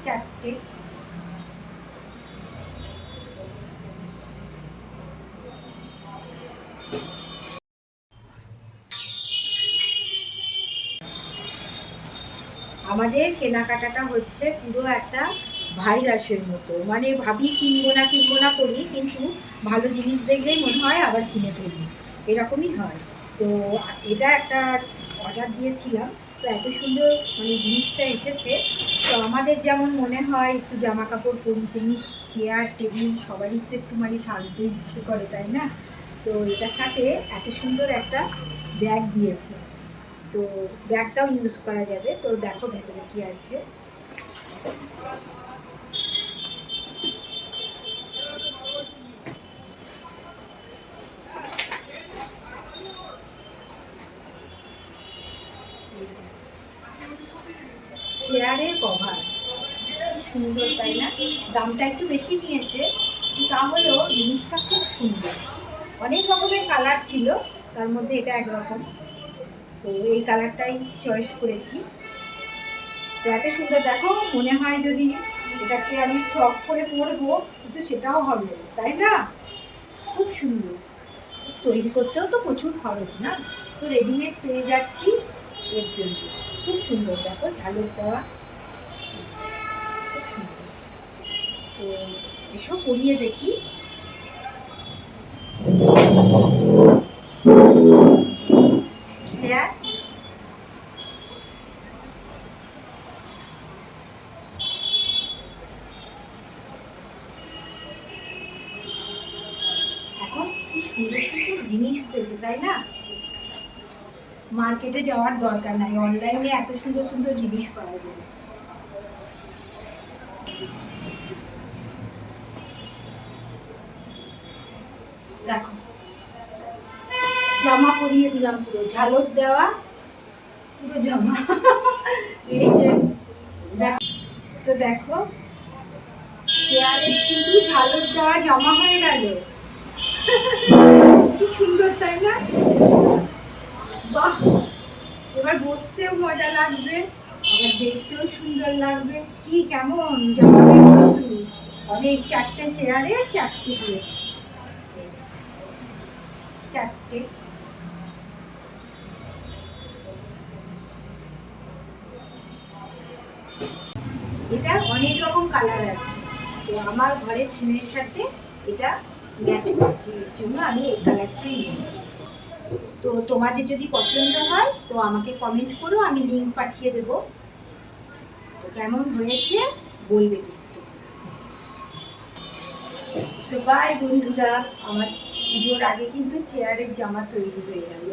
চারটে। আমাদের কেনাকাটাটা হচ্ছে পুরো একটা ভাইরাসের মতো, মানে ভাবি কিনবো না করি, কিন্তু ভালো জিনিস দেখলেই মনে হয় আবার কিনে ফেলি, এরকমই হয়। তো এটা একটা অর্ডার দিয়েছিলাম, তো এত সুন্দর মানে জিনিসটা এসেছে। তো আমাদের যেমন মনে হয় একটু জামা কাপড় পরি, তেমনি চেয়ার টেবিল সবারই তো একটু মানে সাজতে ইচ্ছে করে, তাই না? তো এটার সাথে এত সুন্দর একটা ব্যাগ দিয়েছে, তো ব্যাগটাও ইউজ করা যাবে। তো দেখো ভেতরে কি আছে। চেয়ারের কভার সুন্দর, তাই না? দামটা একটু বেশি নিয়েছে, তাহলেও জিনিসটা খুব সুন্দর। অনেক রকমের কালার ছিল, তার মধ্যে এটা একরকম, তো এই কালারটাই চয়েস করেছি। তো এত সুন্দর, দেখো মনে হয় যদি এটাকে আমি ফ্রক করে পরবো, কিন্তু সেটাও হবে, তাই না? খুব সুন্দর। তৈরি করতেও তো প্রচুর খরচ না, তো রেডিমেড পেয়ে যাচ্ছি, এর জন্য খুব সুন্দর। দেখো ঝালর দেওয়া, খুব সুন্দর। তো এসব পরিয়ে দেখি। হেয়ার এখন কি সুন্দর সুন্দর জিনিস উঠেছে, তাই না? মার্কেটে যাওয়ার দরকার নাই, অনলাইনে এত সুন্দর সুন্দর জিনিস পাওয়া যায়। দেখো জামা পরিয়ে দিলাম, পুরো ঝালর দেওয়া, পুরো জামা। এই যে তো দেখো চেয়ারে কিন্তু ঝালর দেওয়া জামা হয়ে গেল। কি সুন্দর, তাই না? বাহ, এবার বসতেও মজা লাগবে, আবার দেখতেও সুন্দর লাগবে। কি কেমন জামা? অনেক, চারটে চেয়ারে চারটে দিয়েছে, চারটে। এটার অনেক রকম কালার আছে, তো আমার ঘরের থিমের সাথে এটা ম্যাচ করছে, এর জন্য আমি এই কালারটাই নিয়েছি। তো তোমাদের যদি পছন্দ হয় তো আমাকে কমেন্ট করো, আমি লিঙ্ক পাঠিয়ে দেবো। তো কেমন হয়েছে বলবে কিন্তু। তো বাই বন্ধুরা, আমার পুজোর আগে কিন্তু চেয়ারের জামা তৈরি হয়ে গেল।